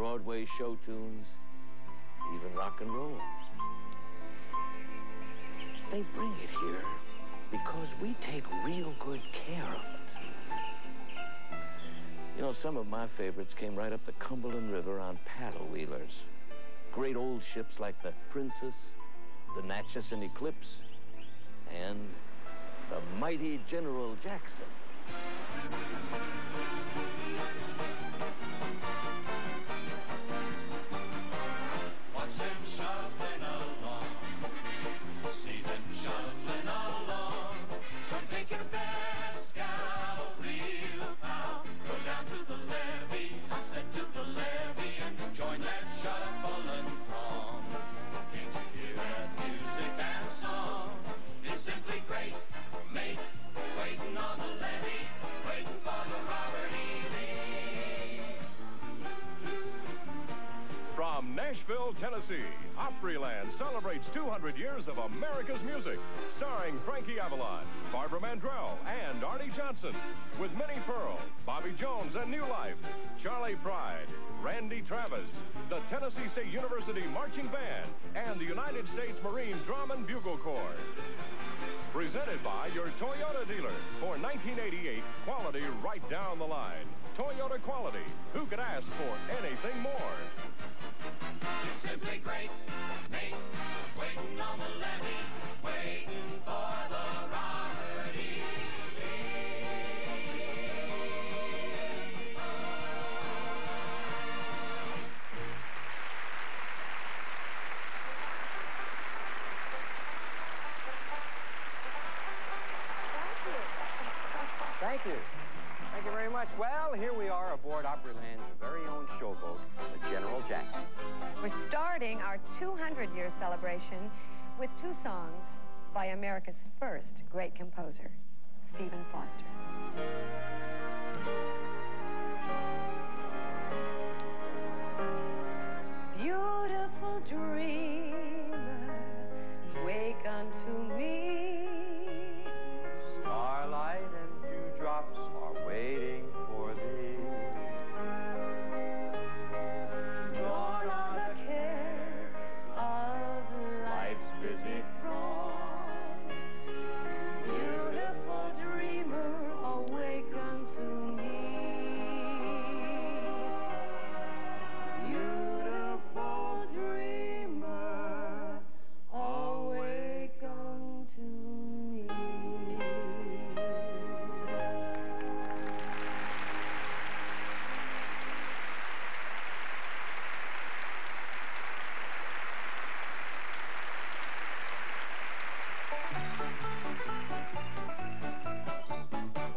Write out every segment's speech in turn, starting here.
Broadway show tunes, even rock and roll. They bring it here because we take real good care of it. You know, some of my favorites came right up the Cumberland River on paddle wheelers. Great old ships like the Princess, the Natchez and Eclipse, and the mighty General Jackson. Watch them shuffling along, see them shuffling along. Come take your best gal, real pal. Go down to the levee, I said to the levee, and join that shuffling throng. Can't you hear that music and song? It's simply great, mate, waiting on the levee, waiting for the Robert E. Lee. From Nashville, Tennessee, Opryland celebrates 200 years of America's music, starring Frankie Avalon, Barbara Mandrell, and Arnie Johnson, with Minnie Pearl, Bobby Jones and New Life, Charlie Pride, Randy Travis, the Tennessee State University Marching Band, and the United States Marine Drum and Bugle Corps. Presented by your Toyota dealer for 1988 quality right down the line. Toyota quality. Who could ask for anything more? It's simply great, mate, waiting on the levee, waiting for the Robert E. Thank you. Thank you very much. Well, here we are aboard Opryland's very own showboat, the General Jackson. We're starting our 200-year celebration with two songs by America's first great composer, Stephen Foster. Beautiful dreamer, wake unto me. Starlight and dewdrops are waiting for thee. Born on the care of life's busy throng. Beautiful dreamer, awake unto me. Beautiful dreamer, awake unto me.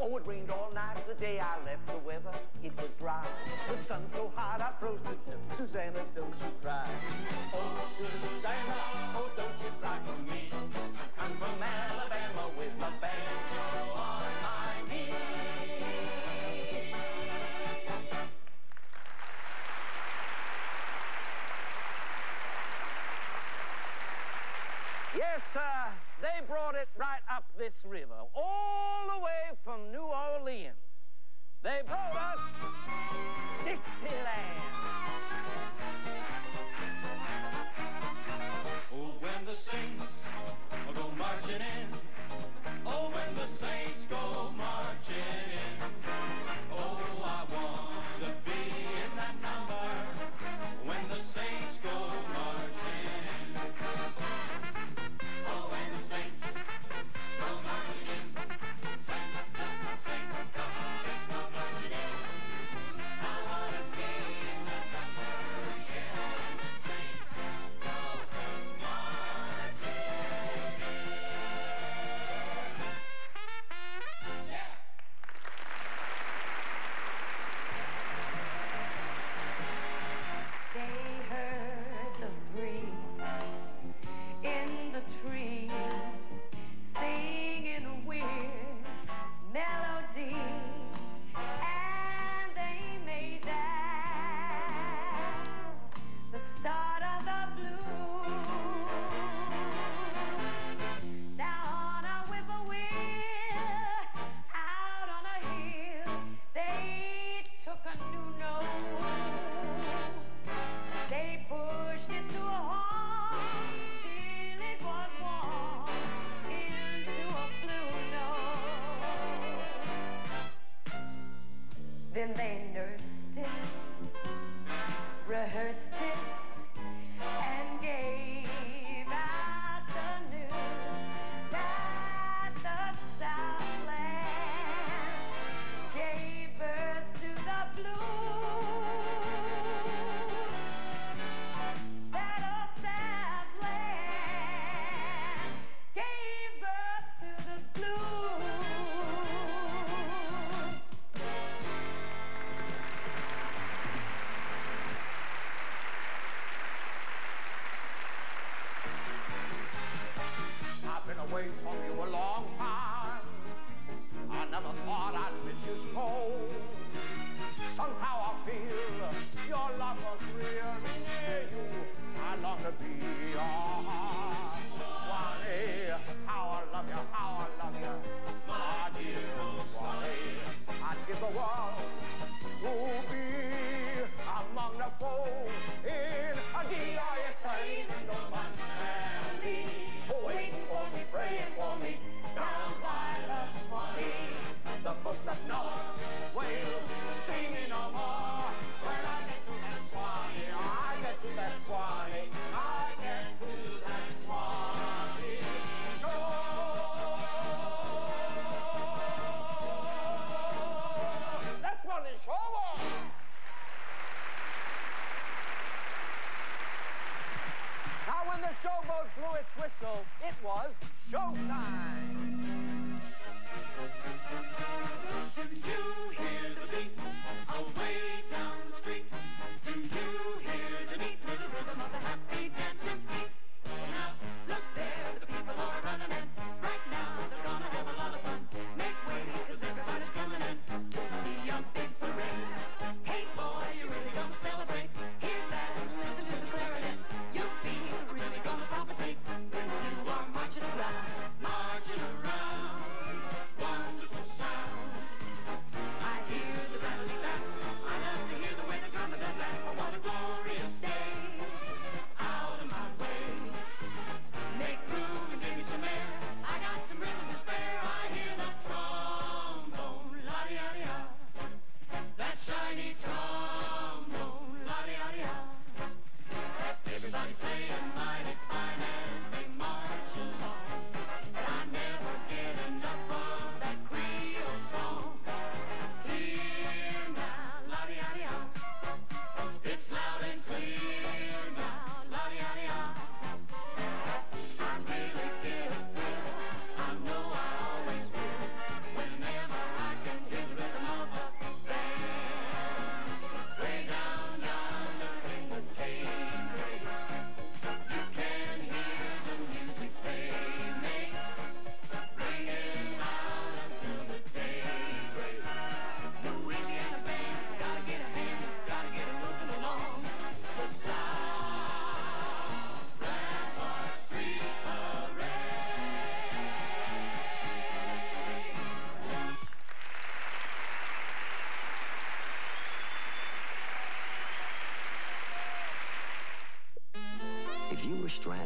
Oh, it rained all night the day I left the weather. It was dry. The sun so hot I froze to death. Susanna, don't you cry. Oh, Susanna, oh, don't you cry for me. I come from Alabama with my banjo on my knee. Yes, they brought it right up this river, all the way from New Orleans. They brought us Dixieland. Oh, when the saints go marching in. Oh, when the saints go marching in. Oh, I want to be in that number when the saints go marching in. Oh, when the saints go marching in. Saints go marching in. I want to be in that number, yeah. Saints go marching in.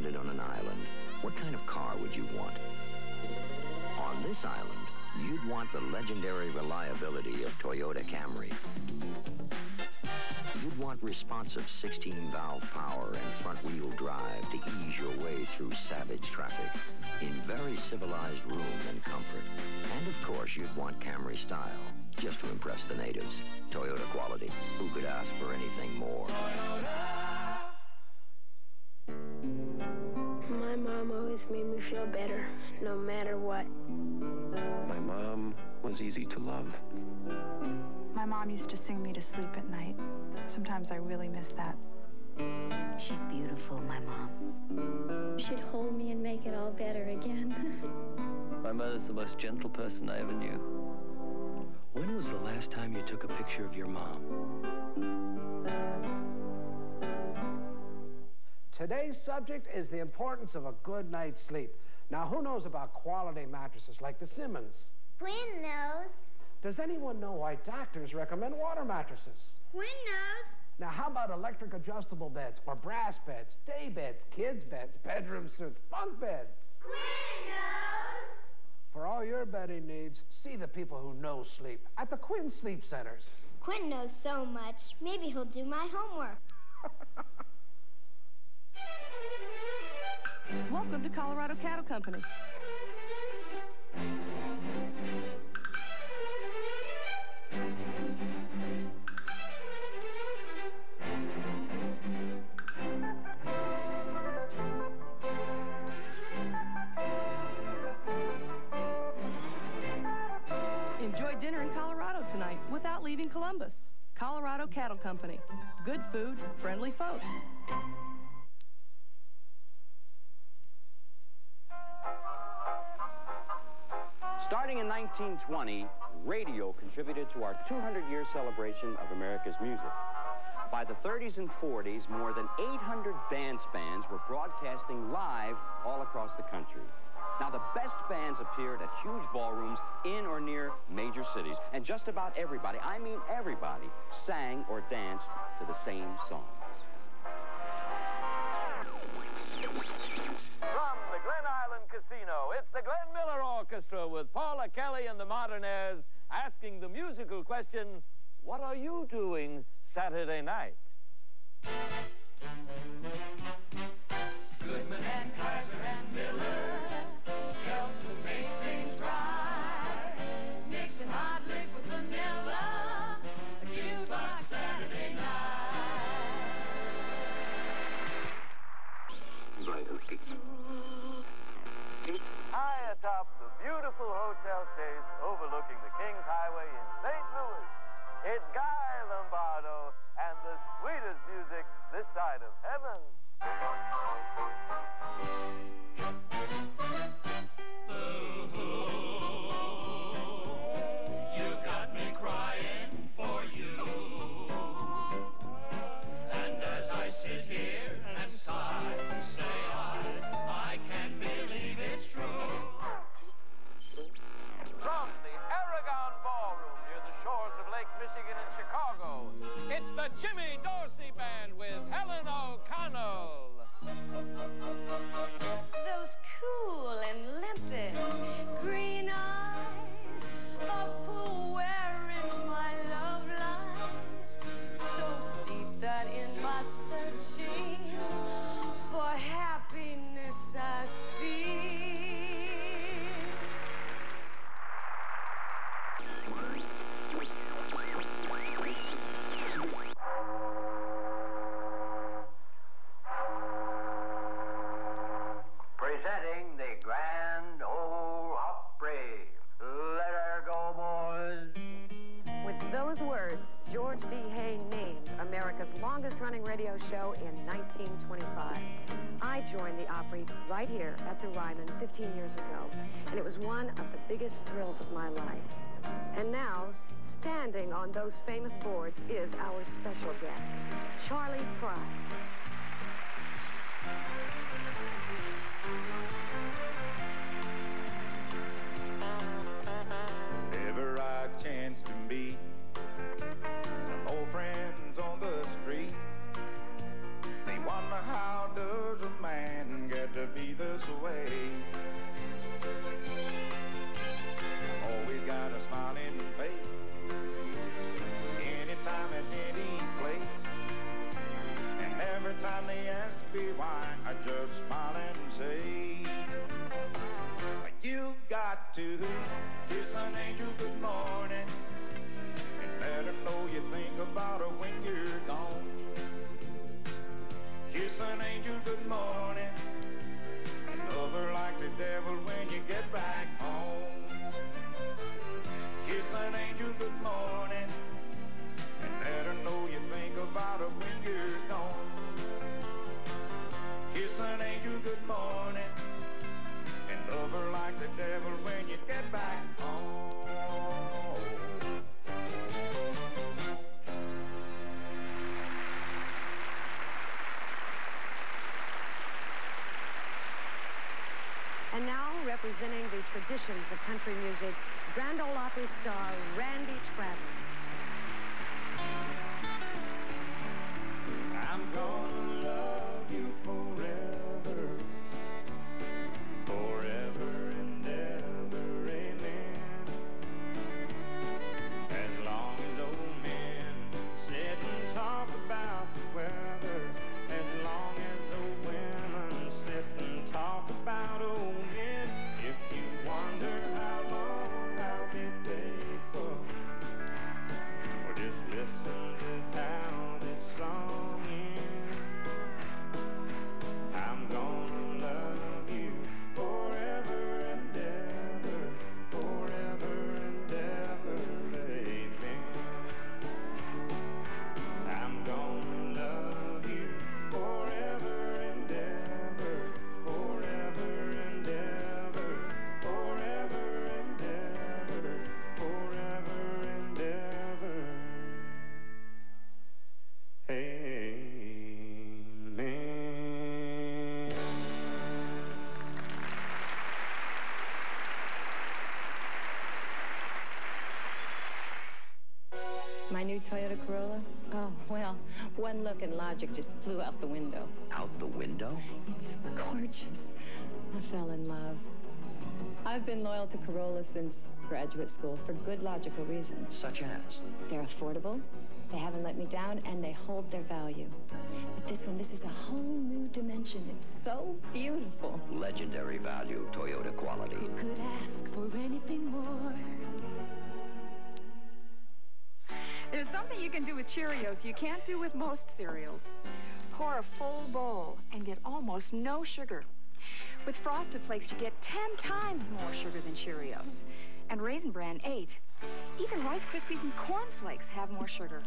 stranded on an island, what kind of car would you want? On this island, you'd want the legendary reliability of Toyota Camry. You'd want responsive 16-valve power and front-wheel drive to ease your way through savage traffic in very civilized room and comfort. And, of course, you'd want Camry style, just to impress the natives. Toyota quality. Who could ask for anything more? My mom always made me feel better, no matter what. My mom was easy to love. My mom used to sing me to sleep at night. Sometimes I really miss that. She's beautiful, my mom. She'd hold me and make it all better again. My mother's the most gentle person I ever knew. When was the last time you took a picture of your mom? Today's subject is the importance of a good night's sleep. Now, who knows about quality mattresses like the Simmons? Quinn knows. Does anyone know why doctors recommend water mattresses? Quinn knows. Now, how about electric adjustable beds, or brass beds, day beds, kids' beds, bedroom suites, bunk beds? Quinn knows. For all your bedding needs, see the people who know sleep at the Quinn Sleep Centers. Quinn knows so much. Maybe he'll do my homework. Welcome to Colorado Cattle Company. Enjoy dinner in Colorado tonight without leaving Columbus. Colorado Cattle Company. Good food, friendly folks. Starting in 1920, radio contributed to our 200-year celebration of America's music. By the 30s and 40s, more than 800 dance bands were broadcasting live all across the country. Now, the best bands appeared at huge ballrooms in or near major cities, and just about everybody, I mean everybody, sang or danced to the same songs. From the Glen Island Casino, it's the Glenn Miller Orchestra with Paula Kelly and the Modernaires asking the musical question, what are you doing Saturday night? Goodman and Kaiser and Miller help to make things right. Mixing hot licks with vanilla, a jukebox Saturday night. High atop the beautiful Hotel Chase overlooking the Kings Highway in St. Louis, it's Guy Lombardo and the sweetest music this side of heaven. You got me crying for you. And as I sit here and sigh, say I can't believe it's true. From the Aragon Ballroom near the shores of Lake Michigan in Chicago, it's the Jimmy Dorsey Band with Helen O'Connell. Those cool and limpid green eyes are pool wearing my love lines, so deep that in my searching for happiness I feel. Presenting the Grand Ole Opry. Let her go, boys. With those words, George D. Hay named America's longest-running radio show in 1925. I joined the Opry right here at the Ryman 15 years ago, and it was one of the biggest thrills of my life. And now, standing on those famous boards is our special guest, Charlie Fry. Ever I chance to meet some old friends on the street, they wonder how does a man get got to kiss an angel good morning and let her know you think about her when you're gone. Kiss an angel good morning and love her like the devil when you get back home. Kiss an angel good morning and let her know you think about her when you're gone. Kiss an angel good morning and love her like the devil when you get back home. And now, representing the traditions of country music, Grand Ole Opry star Randy Travis. I'm gonna love you forever, forever and ever, amen. As long as old men sit and talk about the weather, as long as old women sit and talk about old men. If you wonder how long I'll be faithful, or just listen to how this song ends. I'm gonna love you forever and ever, forever and ever, amen. I'm gonna love you forever and ever, forever and ever, forever and ever, forever and ever, amen. My new Toyota Corolla? Oh, well, one look and logic just flew out the window. Out the window? It's gorgeous. I fell in love. I've been loyal to Corolla since graduate school for good logical reasons. Such as? They're affordable, they haven't let me down, and they hold their value. But this is a whole new dimension. It's so beautiful. Legendary value, Toyota quality. Who could ask for anything more? There's something you can do with Cheerios you can't do with most cereals. Pour a full bowl and get almost no sugar. With Frosted Flakes, you get 10 times more sugar than Cheerios. And Raisin Bran, 8. Even Rice Krispies and Corn Flakes have more sugar.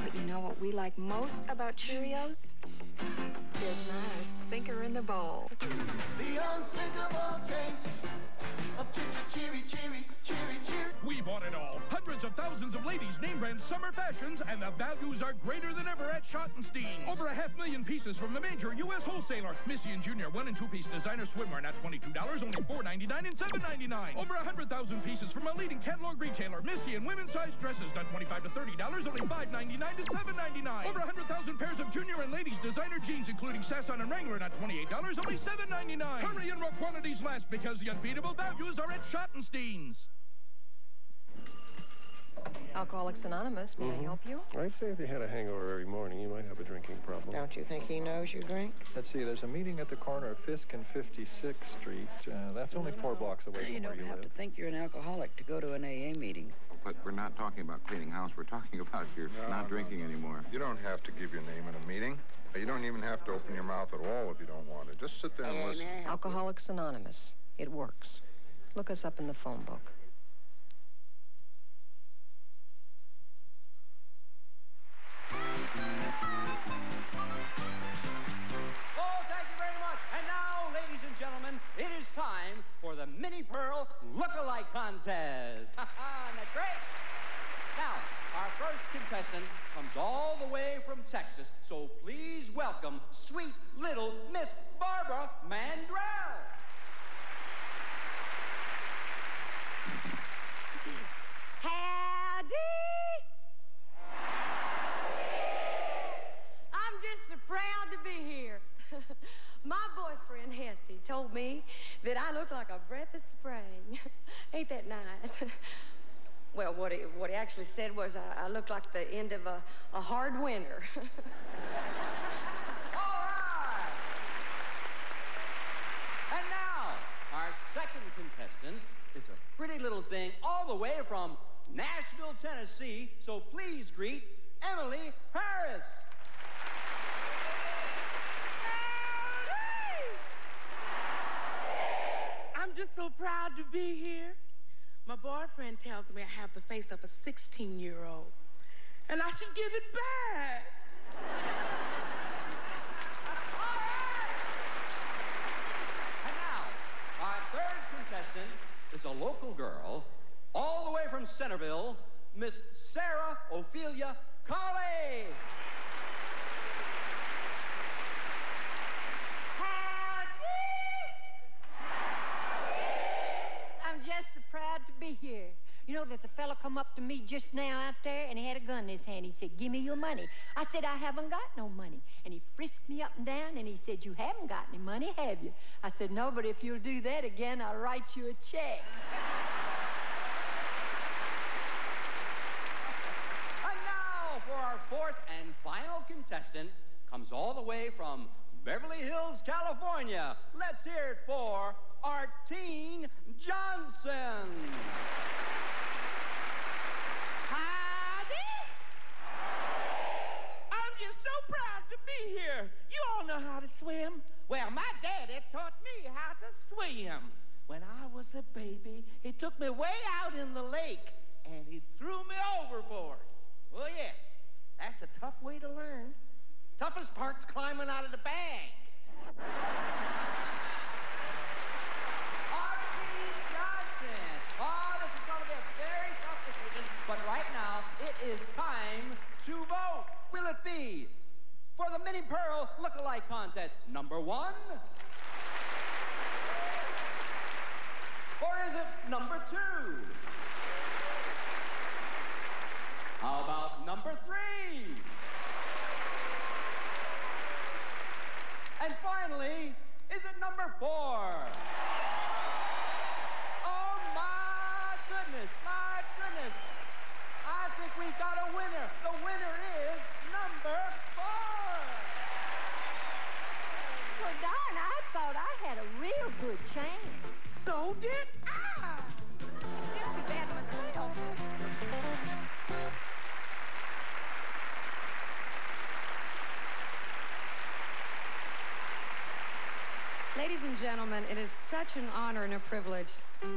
But you know what we like most about Cheerios? There's not a sinker in the bowl. The unsinkable taste of cheery, cheery, cheery, cheery. We bought it all. Hundreds of thousands of ladies' name brand summer fashions, and the values are greater than ever at Schottenstein's. Over 500,000 pieces from the major U.S. wholesaler. Missy and Junior 1- and 2-piece designer swimwear, not $22, only $4.99 and $7.99. Over 100,000 pieces from a leading catalog retailer. Missy and women's size dresses, not $25 to $30, only $5.99 to $7.99. Over 100,000 pairs of junior and ladies designer jeans, including Sasson and Wrangler, not $28, only $7.99. Hurry and while quantities last, because the unbeatable values are at Schottenstein's. Alcoholics Anonymous, may I help you? I'd say if you had a hangover every morning, you might have a drinking problem. Don't you think he knows you drink? Let's see, there's a meeting at the corner of Fisk and 56th Street. That's only 4 blocks away from where you live. You don't have to think you're an alcoholic to go to an AA meeting. But we're not talking about cleaning house. We're talking about you're not drinking anymore. You don't have to give your name in a meeting. You don't even have to open your mouth at all if you don't want to. Just sit there and listen. Alcoholics Anonymous. It works. Look us up in the phone book. Oh, thank you very much. And now, ladies and gentlemen, it is time for the Mini Pearl Look-alike Contest. That's great. Now, our first contestant comes all the way from Texas, so please welcome sweet little Miss Barbara Mandrell. Howdy! I'm just so proud to be here. My boyfriend, Hesse, told me that I look like a breath of spring. Ain't that nice? Well, what he actually said was I look like the end of a hard winter. All right. And now, our second contestant pretty little thing all the way from Nashville, Tennessee. So please greet Emily Harris. I'm just so proud to be here. My boyfriend tells me I have the face of a 16-year-old, and I should give it back. And now, our third contestant is a local girl, all the way from Centerville, Miss Sarah Ophelia Colley. I'm just so proud to be here. You know, there's a fella come up to me just now out there, and he had a gun in his hand. He said, "Give me your money." I said, "I haven't got no money." And he frisked me up and down, and he said, "You haven't got any money, have you?" I said, "No, but if you'll do that again, I'll write you a check." And now, for our fourth and final contestant, comes all the way from Beverly Hills, California. Let's hear it for Artine Johnson. Howdy! I'm just so proud to be here. You all know how to swim. Well, my daddy taught me how to swim. When I was a baby, he took me way out in the lake, and he threw me overboard. Well, yes, that's a tough way to learn. Toughest part's climbing out of the bag. Artine Johnson. Oh, this is going to be a very tough decision, but right now, it is time to vote. Will it be for the Minnie Pearl Look-alike Contest, number 1? Or is it number 2? How about number 3? And finally, is it number 4? Oh, my goodness, my goodness. I think we've got a winner. The winner is number 4. Well, darn, I thought I had a real good chance. So did I. Didn't you bad myself? Ladies and gentlemen, it is such an honor and a privilege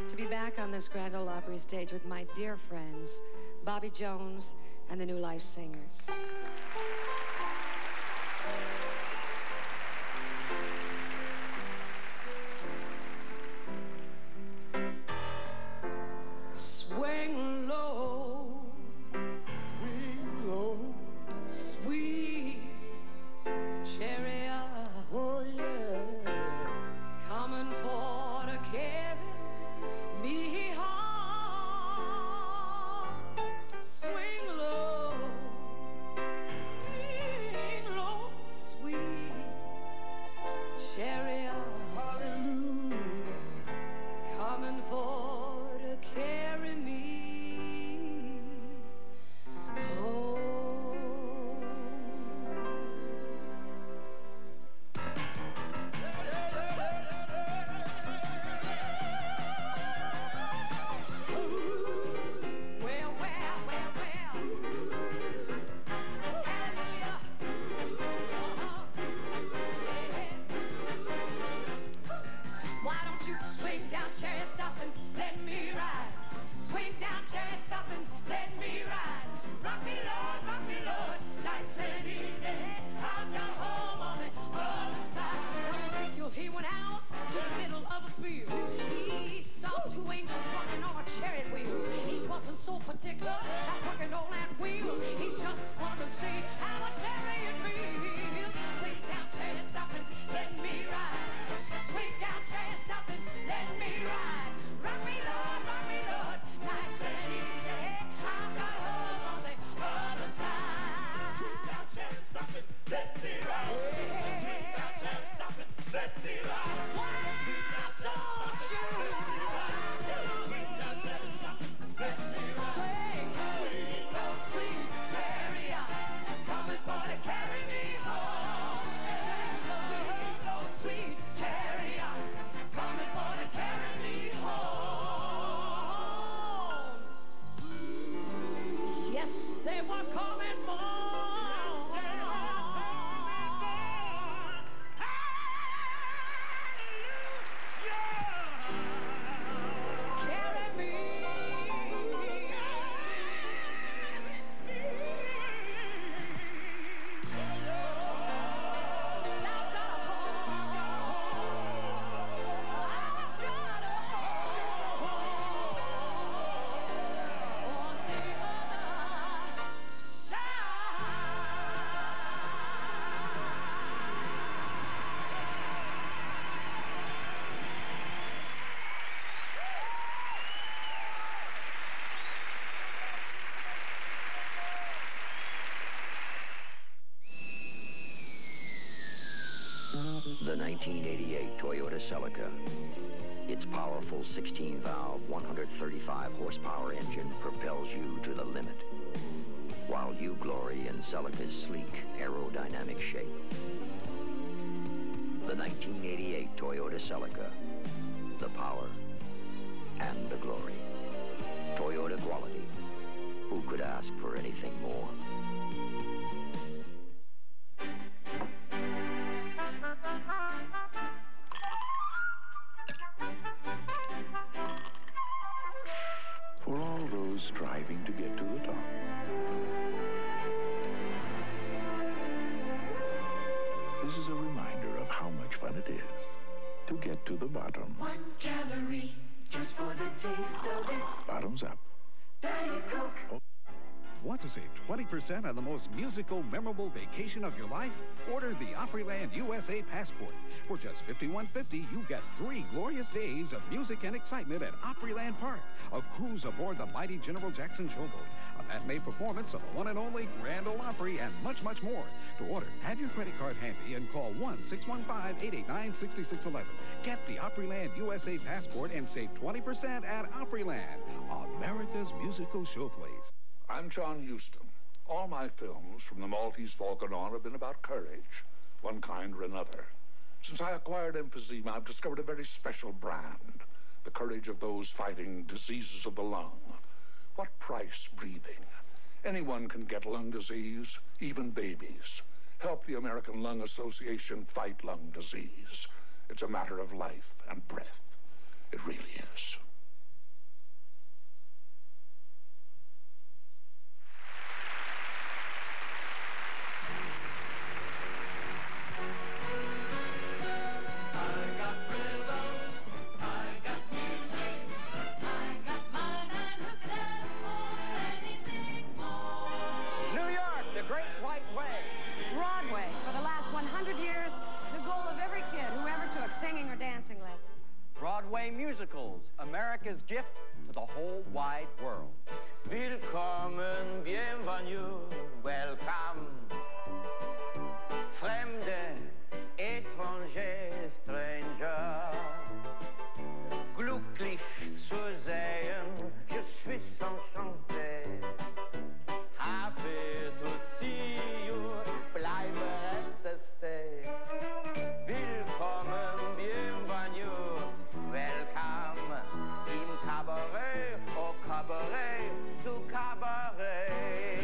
to be back on this Grand Ole Opry stage with my dear friends, Bobby Jones and the New Life Singers. Swing low, sweet chariot. Oh, yeah. Coming for to carry me home. Swing low, 1988 Toyota Celica. Its powerful 16-valve, 135-horsepower engine propels you to the limit, while you glory in Celica's sleek, aerodynamic shape. The 1988 Toyota Celica. The power and the glory. Toyota quality. Who could ask for anything more? For all those striving to get to the top. This is a reminder of how much fun it is to get to the bottom. 1 calorie, just for the taste of it. Bottoms up. Diet Coke. Want to save 20% on the most musical, memorable vacation of your life? Order the Opryland USA Passport. For just $51.50, you get 3 glorious days of music and excitement at Opryland Park, a cruise aboard the mighty General Jackson showboat, a matinee performance of the one and only Grand Ole Opry, and much, much more. To order, have your credit card handy and call 1-615-889-6611. Get the Opryland USA Passport and save 20% at Opryland, America's musical showplace. I'm John Huston. All my films from the Maltese Falcon on have been about courage, one kind or another. Since I acquired emphysema, I've discovered a very special brand, the courage of those fighting diseases of the lung. What price breathing? Anyone can get lung disease, even babies. Help the American Lung Association fight lung disease. It's a matter of life and breath. It really is. Musicals, America's gift to the whole wide world. Willkommen, bienvenue, welcome. Fremde, étranger, stranger. Glücklich zu sehen, je suis enchanté. Happy to see you, bleibe reste stay. Willkommen, bienvenue. Welcome in cabaret, au cabaret, to cabaret.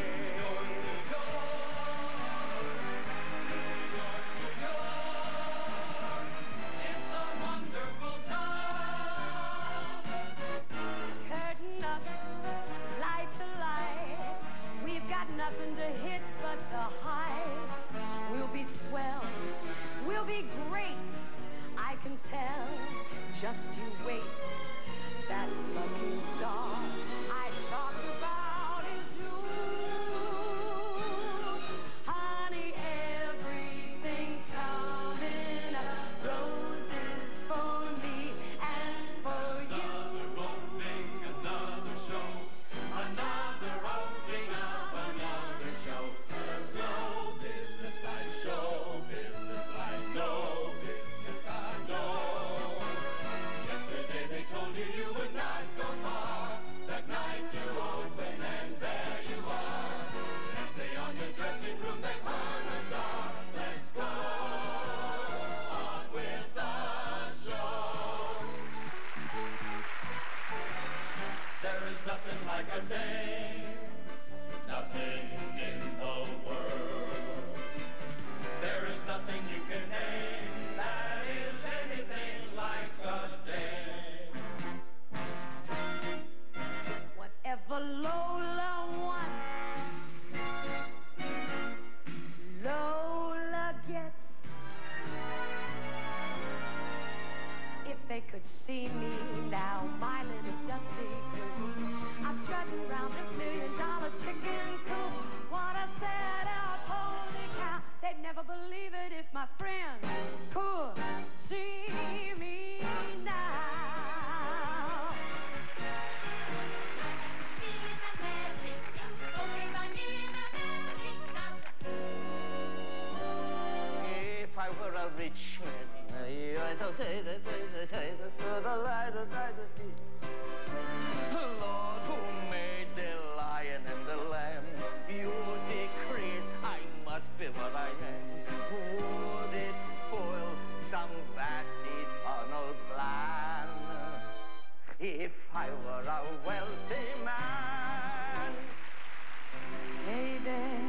It's a wonderful town. Curtain up, light the light. We've got nothing to hit but the height. We'll be swell, we'll be great, I can tell. Just you wait, that lucky star I talked about is due. Honey, everything's coming up. Roses for me and for you. Another opening, another show. Another opening of another show. There's no business like show business like no business like no. They told you you would not go far. That night you open and there you are. Next day on your dressing room they hung a star. Let's go on with the show. There is nothing like a name, nothing in the world. There is nothing you can name that is anything like a day. Whatever Lola wants, Lola gets. If they could see me now, my little dusty queen, I'm strutting around this $1 million chicken coop. What a set-up, holy cow. They'd never believe it if my friends could see me now. If I were a rich man, Lord, who made the lion and the lamb? You decreed I must be what I am. Would it spoil some vast eternal plan if I were a wealthy man? Hey there,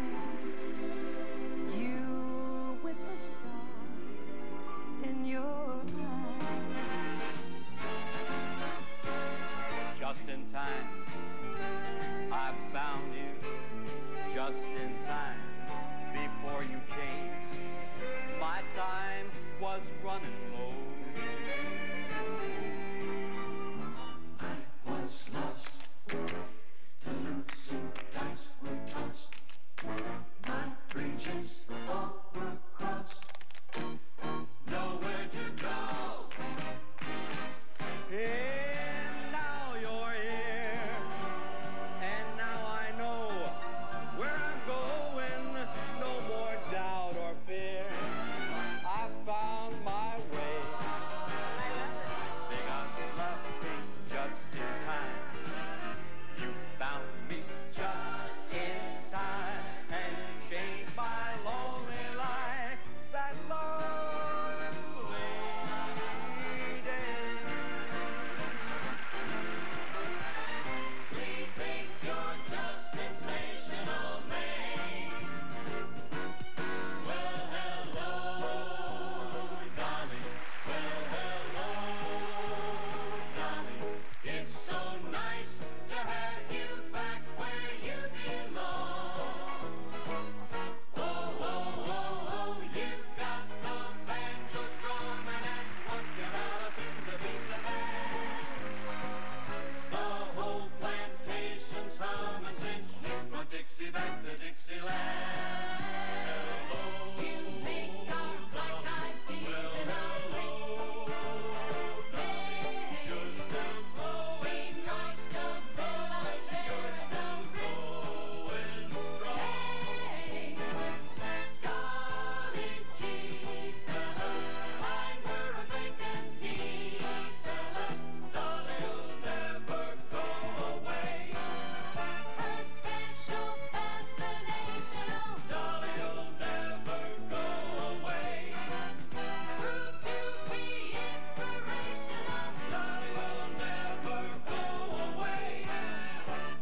you with the stars in your eyes. Just in time, I found you. Just in time, before you came, my time was running low. I was lost. The losing dice were tossed. My bridges all were crossed. Nowhere to go. And now you're here. And now I know where I'm going. No more doubt or fear. I found my way. They got lucky just in time. You found me just in time and changed my lonely life. That lonely day. We think you're just sensational, mate. Well, hello, darling. Well, hello, darling. It's so nice to have you back where you belong. Oh, oh, oh, oh, you've got the banjo strumming and once you're out of tune, the beat's a band. The whole plantation's humming since you brought Dixie back to Dixieland. Hello, you make our black-eyed peas and our just as flowing nice to feel like you're still going strong. Golly gee, fellas, find her a vacancy, fellas, Dolly'll never go away. Her special fascination, oh, Dolly'll never go away. Prove to be inspirational, Dolly will never go away.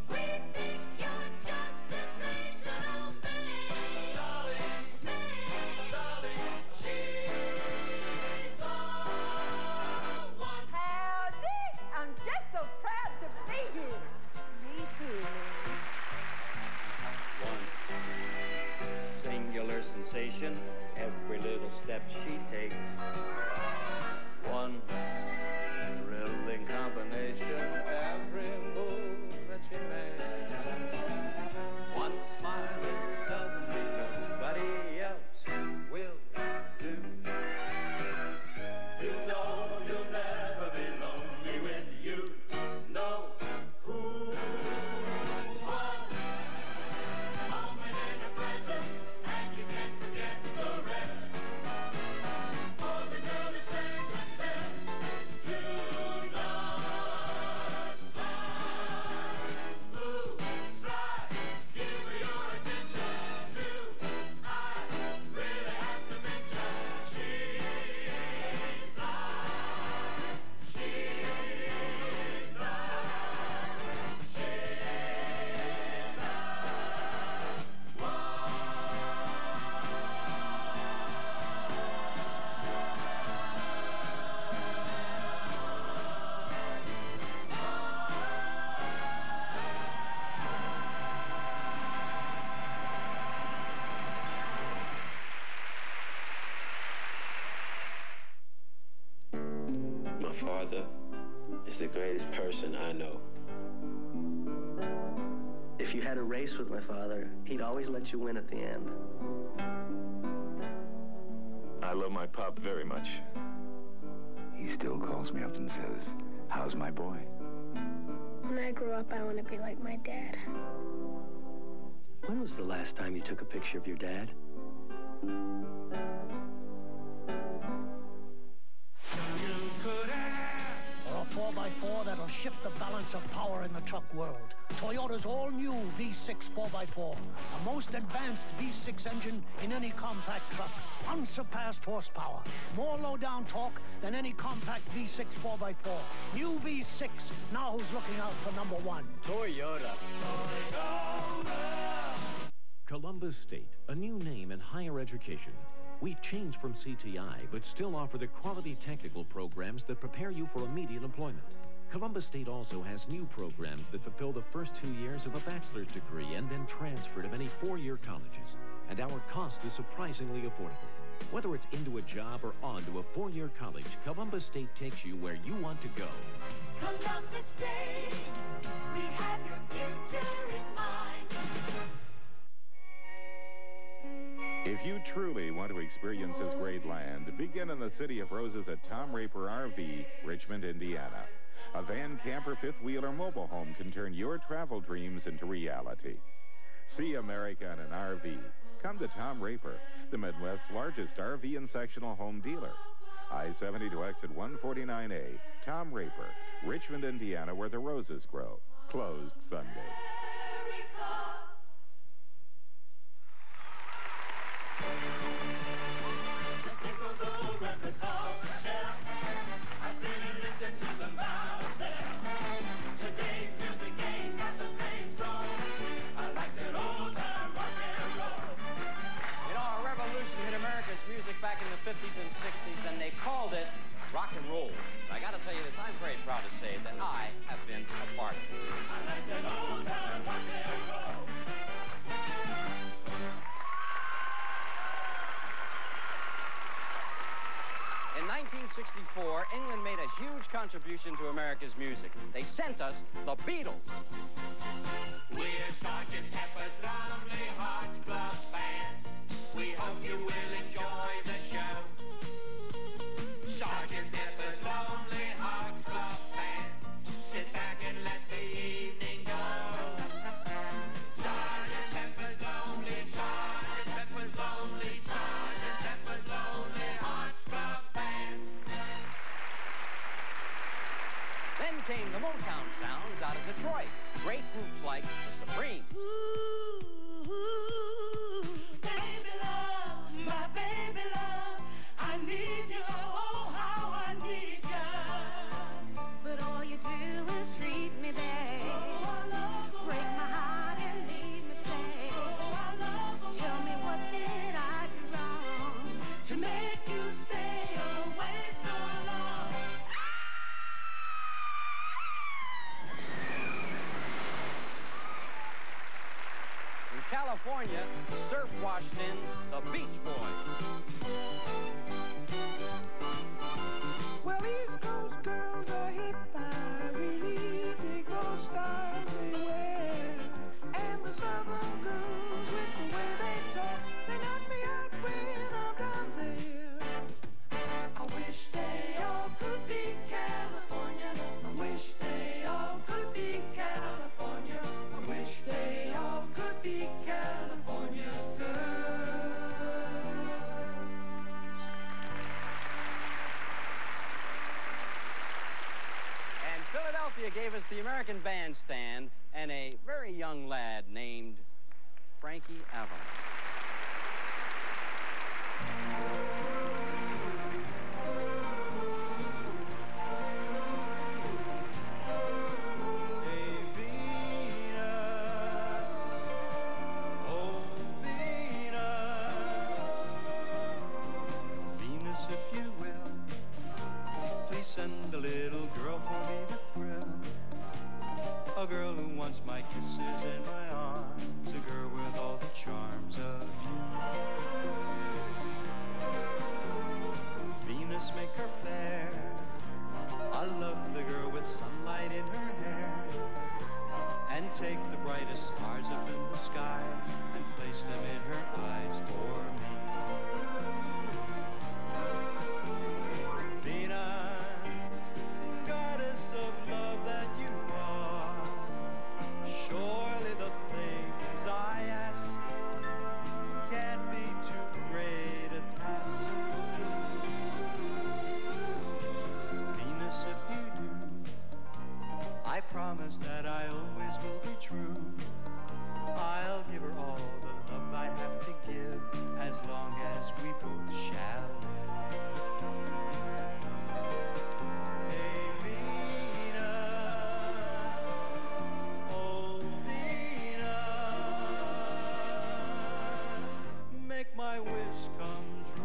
We think you're just sensational, May. Dolly, she's the one. Howdy! I'm just so proud to be here. Me too, One singular sensation, every little step she takes. One thrilling combination, every move that she makes. One smile that suddenly nobody else will do. You know you'll never be lonely when you know who's what. Moment in her presence, and you can't forget the rest. For the girl is sacred best. Do not sigh. Move, sigh. Give her your attention. Do I really have to mention she's My father is the greatest person I know. If you had a race with my father, he'd always let you win at the end. I love my pop very much. He still calls me up and says, "How's my boy?" When I grow up, I want to be like my dad. When was the last time you took a picture of your dad? could have. Or a 4x4 that'll shift the balance of power in the truck world. Toyota's all-new V6 4x4. The most advanced V6 engine in any compact truck. Unsurpassed horsepower. More low-down torque than any compact V6 4x4. New V6. Now who's looking out for number one? Toyota. Columbus State, a new name in higher education. We've changed from CTI, but still offer the quality technical programs that prepare you for immediate employment. Columbus State also has new programs that fulfill the first 2 years of a bachelor's degree and then transfer to many 4-year colleges. And our cost is surprisingly affordable. Whether it's into a job or on to a 4-year college, Columbus State takes you where you want to go. Columbus State, we have your future in mind. If you truly want to experience this great land, begin in the City of Roses at Tom Raper RV, Richmond, Indiana. A van, camper, fifth wheel, or mobile home can turn your travel dreams into reality. See America in an RV. Come to Tom Raper, the Midwest's largest RV and sectional home dealer. I-70 to exit 149A, Tom Raper, Richmond, Indiana, where the roses grow. Closed Sunday. Back in the 50s and 60s, and they called it rock and roll. I got to tell you this, I'm very proud to say that I have been a part of it. I like that old time rock and roll. In 1964, England made a huge contribution to America's music. They sent us the Beatles. We're Sgt. Pepper's Lonely Hearts Club Band. We hope you will enjoy the show. Sgt. Pepper's Lonely Hearts Club Band. Sit back and let the evening go. Sgt. Pepper's Lonely, Sgt. Pepper's Lonely, Sgt. Pepper's Lonely Hearts Club Band. Then came the Motown sounds out of Detroit. Great groups like the Supremes. My baby love, I need you, oh how I need you. But all you do is treat me bad. Break my heart and leave me sad. Tell me what did I do wrong To make you stay away so long. In California, surf washed in the Beach Boys. Well, East Coast girls are hit by really big old stars they wear. And the Southern girls, with the way they talk, they knock me out when I'm down there. I wish they all could be California. I wish they all could be California. I wish they all could be California girls. And Philadelphia gave us the American Bandstand and a very young lad named Frankie Avalon. Venus, if you will, please send a little girl for me to thrill. A girl who wants my kisses in my arms, a girl with all the charms of you. Venus, make her fair. I love the girl with sunlight in her hair. And take the brightest stars up in the skies and place them in her eyes for me. Venus, goddess of love that you are, surely the things I ask can't be too great a task. that I always will be true. I'll give her all the love I have to give, as long as we both shall live. Hey, Venus, oh Venus, make my wish come true.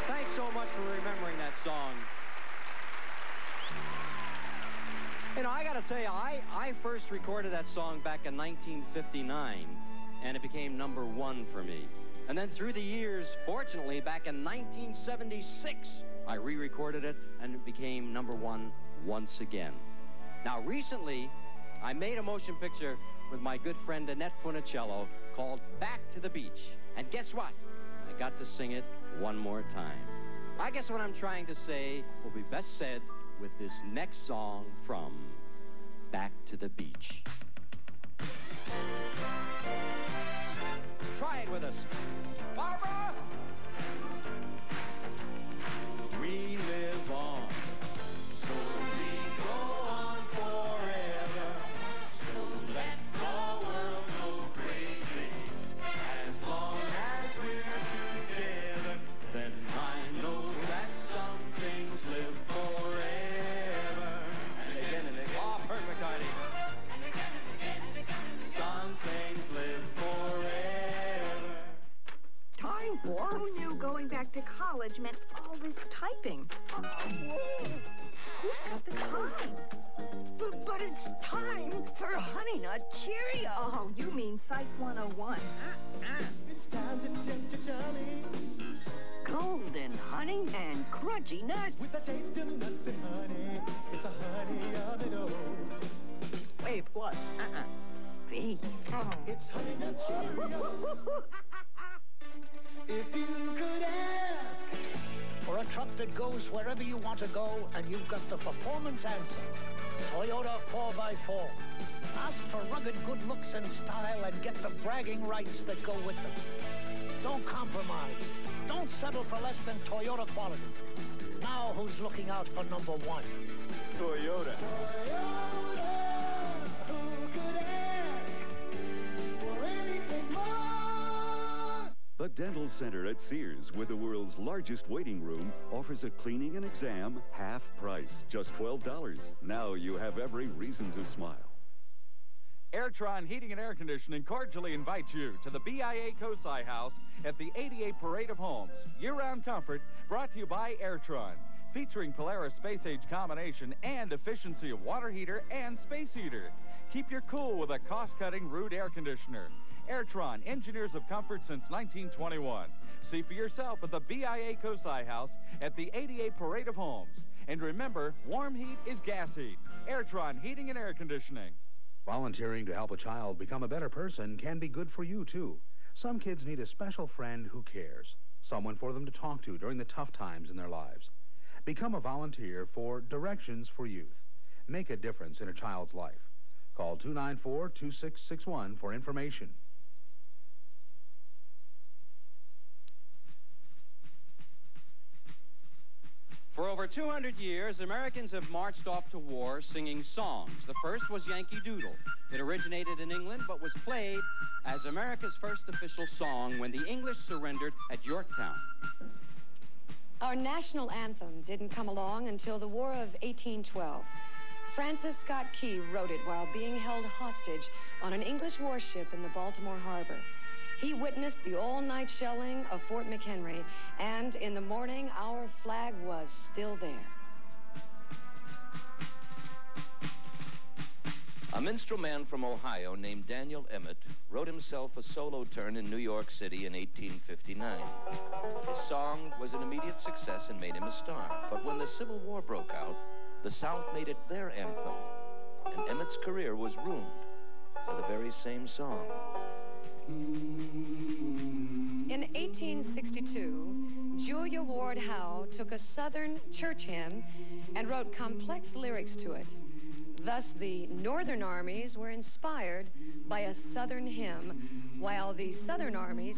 Thanks so much for remembering that song. You know, I gotta tell you, I first recorded that song back in 1959, and it became #1 for me. And then through the years, fortunately, back in 1976, I re-recorded it, and it became #1 once again. Now, recently, I made a motion picture with my good friend Annette Funicello called Back to the Beach. And guess what? I got to sing it one more time. I guess what I'm trying to say will be best said with this next song from Back to the Beach. Try it with us. Barbara! We live on, so we go on forever. So let the world go crazy. As long as we're together, then I know that some things live forever. And again and again. Oh, perfect, Heidi. And again and again and again. Some things live forever. Time for? Who knew going back to college meant all this typing? Who's got the time? But it's time for Honey Nut Cheerios. Oh, you mean Psych 101. It's time to tempt your tummy Golden honey and crunchy nuts. with a taste of nuts and honey. It's a honey of it all. Wait, what? Beef. It's Honey Nut Cheerios. If you could ask For a truck that goes wherever you want to go, and you've got the performance answer. Toyota 4x4. Ask for rugged good looks and style and get the bragging rights that go with them. Don't compromise. Don't settle for less than Toyota quality. Now who's looking out for #1? Toyota. Who could ask for anything more? The Dental Center at Sears, with the world's largest waiting room, offers a cleaning and exam half price, just $12. Now you have every reason to smile. Airtron Heating and Air Conditioning cordially invites you to the BIA COSI House at the 88 Parade of Homes. Year-round comfort brought to you by Airtron, featuring Polaris Space Age combination and efficiency of water heater and space heater. Keep your cool with a cost-cutting Rude air conditioner. Airtron, engineers of comfort since 1921. See for yourself at the BIA COSI House at the 88 Parade of Homes. And remember, warm heat is gas heat. Airtron Heating and Air Conditioning. Volunteering to help a child become a better person can be good for you, too. Some kids need a special friend who cares, someone for them to talk to during the tough times in their lives. Become a volunteer for Directions for Youth. Make a difference in a child's life. Call 294-2661 for information. For over 200 years, Americans have marched off to war singing songs. The first was Yankee Doodle. It originated in England, but was played as America's first official song when the English surrendered at Yorktown. Our national anthem didn't come along until the War of 1812. Francis Scott Key wrote it while being held hostage on an English warship in the Baltimore Harbor. He witnessed the all-night shelling of Fort McHenry, and in the morning, our flag was still there. A minstrel man from Ohio named Daniel Emmett wrote himself a solo turn in New York City in 1859. His song was an immediate success and made him a star. But when the Civil War broke out, the South made it their anthem, and Emmett's career was ruined for the very same song. In 1862, Julia Ward Howe took a Southern church hymn and wrote complex lyrics to it. Thus, the Northern armies were inspired by a Southern hymn, while the Southern armies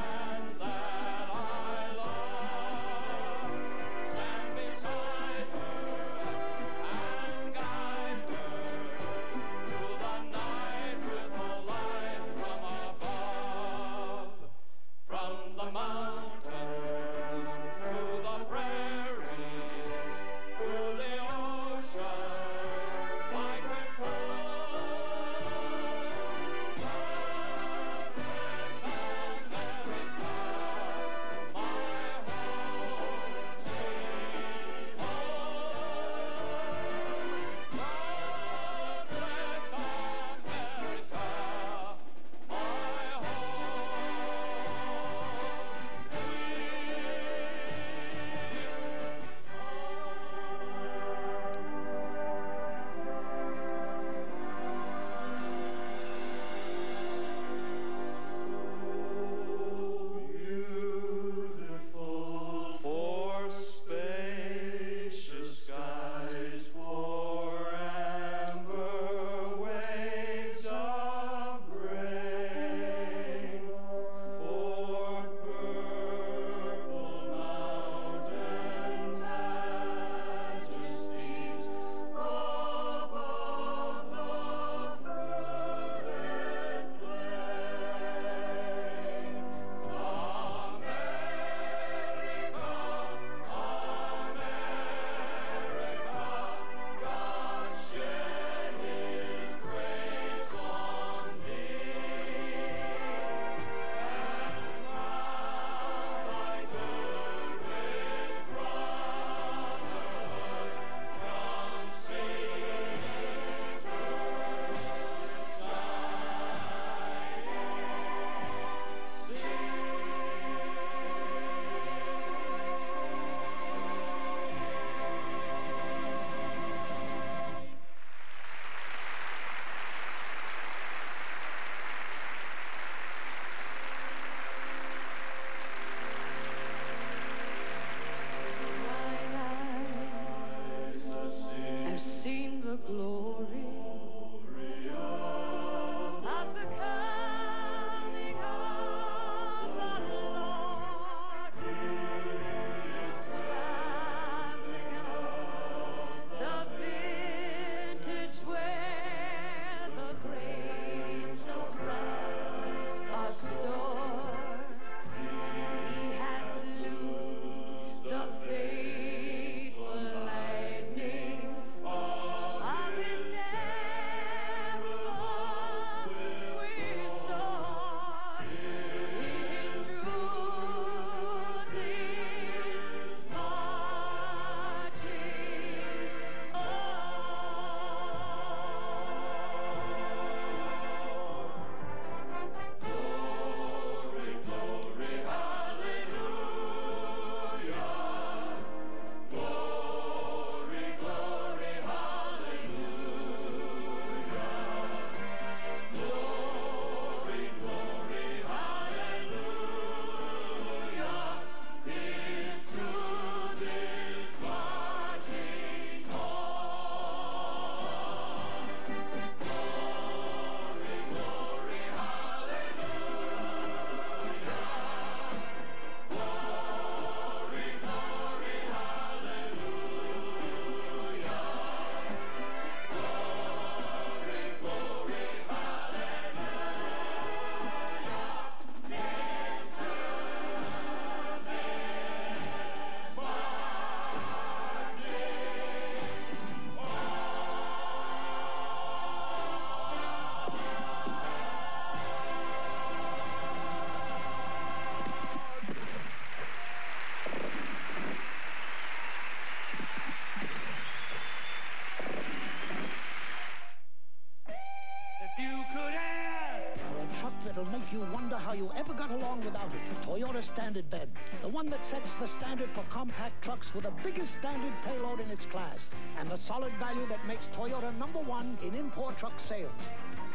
along without it. Toyota Standard Bed, the one that sets the standard for compact trucks with the biggest standard payload in its class, and the solid value that makes Toyota #1 in import truck sales.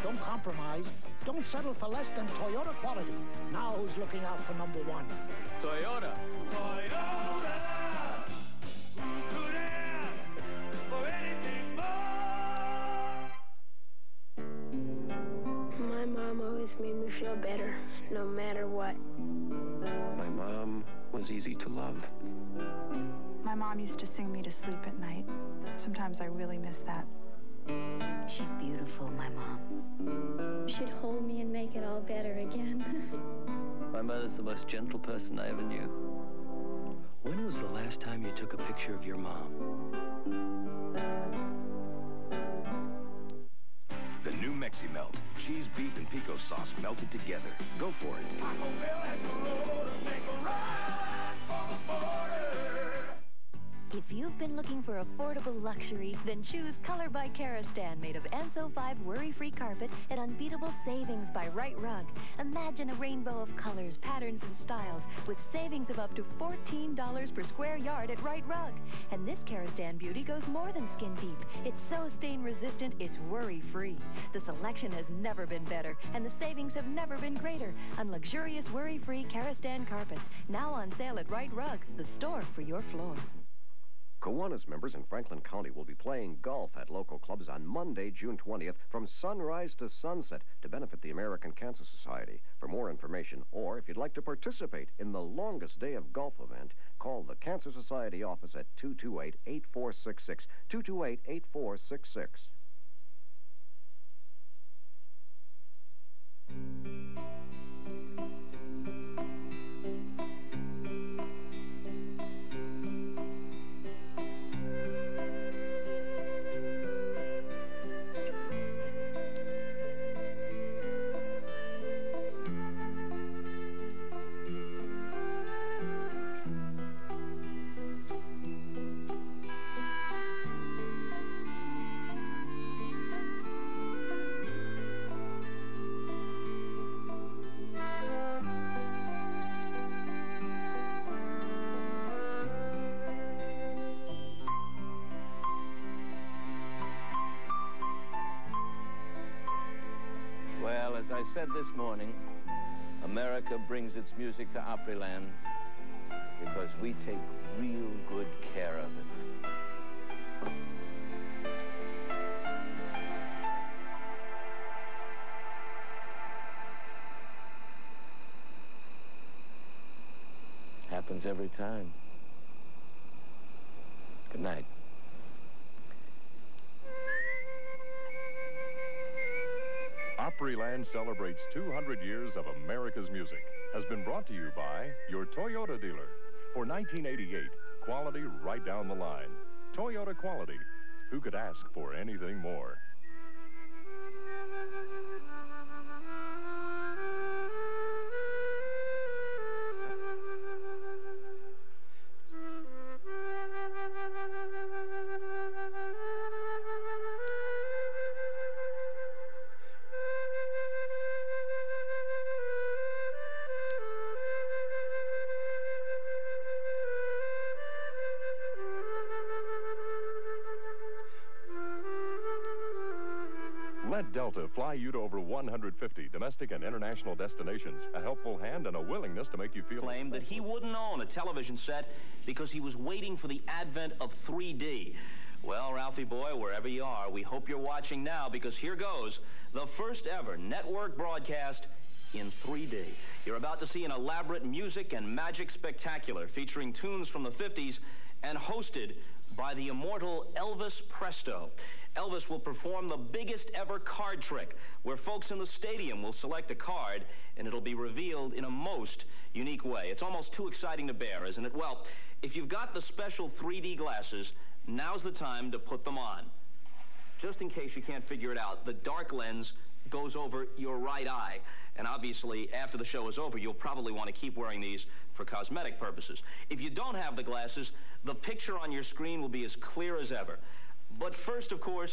Don't compromise. Don't settle for less than Toyota quality. Now who's looking out for #1? Toyota. Toyota. Who could ask for anything more? My mom always made me feel better, no matter what. My mom was easy to love. My mom used to sing me to sleep at night. Sometimes I really miss that. She's beautiful, my mom. She'd hold me and make it all better again. My mother's the most gentle person I ever knew. When was the last time you took a picture of your mom? The new Mexi Melt. Cheese, beef, and pico sauce melted together. Go for it. Taco Bell has the road to make a ride for the border. If you've been looking for affordable luxury, then choose Color by Karastan, made of Anso 5 worry-free carpet at unbeatable savings by Right Rug. Imagine a rainbow of colors, patterns, and styles with savings of up to $14 per square yard at Right Rug. And this Karastan beauty goes more than skin deep. It's so stain-resistant, it's worry-free. The selection has never been better, and the savings have never been greater on luxurious worry-free Karastan carpets, now on sale at Right Rug, the store for your floor. Kiwanis members in Franklin County will be playing golf at local clubs on Monday, June 20th from sunrise to sunset to benefit the American Cancer Society. For more information, or if you'd like to participate in the longest day of golf event, call the Cancer Society office at 228-8466, 228-8466. As I said this morning, America brings its music to Opryland because we take real good care of it. Happens every time. Good night. Opryland celebrates 200 years of America's music. Has been brought to you by your Toyota dealer. For 1988, quality right down the line. Toyota quality. Who could ask for anything more? Let Delta fly you to over 150 domestic and international destinations. A helpful hand and a willingness to make you feel... Claimed that he wouldn't own a television set because he was waiting for the advent of 3D. Well, Ralphie boy, wherever you are, we hope you're watching now because here goes the first ever network broadcast in 3D. You're about to see an elaborate music and magic spectacular featuring tunes from the 50s and hosted by the immortal Elvis Presto. Elvis will perform the biggest ever card trick, where folks in the stadium will select a card, and it'll be revealed in a most unique way. It's almost too exciting to bear, isn't it? Well, if you've got the special 3D glasses, now's the time to put them on. Just in case you can't figure it out, the dark lens goes over your right eye. And obviously, after the show is over, you'll probably want to keep wearing these for cosmetic purposes. If you don't have the glasses, the picture on your screen will be as clear as ever. But first, of course,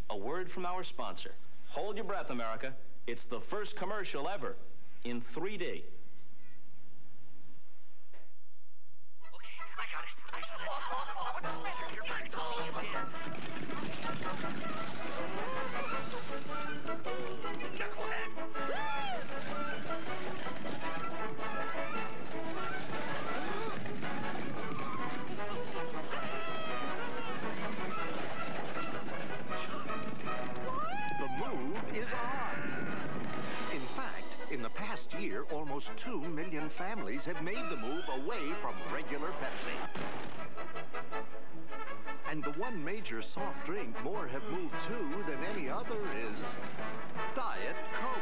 a word from our sponsor. Hold your breath, America. It's the first commercial ever in 3D. families have made the move away from regular Pepsi. And the one major soft drink more have moved to than any other is Diet Coke.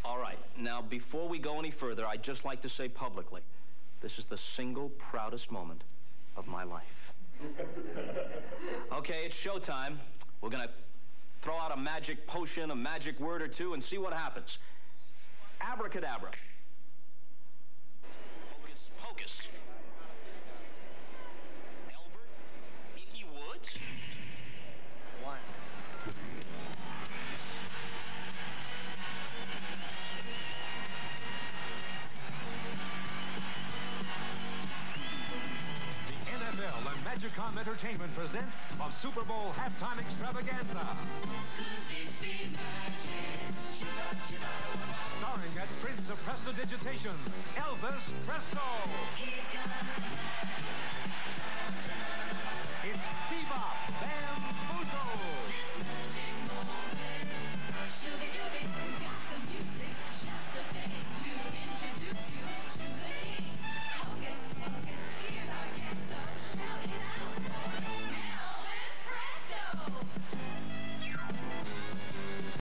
All right, now before we go any further, I'd just like to say publicly, this is the single proudest moment of my life. Okay, it's showtime. We're gonna throw out a magic potion, a magic word or two, and see what happens. Abracadabra. Hocus pocus. Elbert, Mickey Woods. One. Magicom Entertainment present a Super Bowl halftime extravaganza. Starring at Prince of Prestidigitation, Elvis Presto.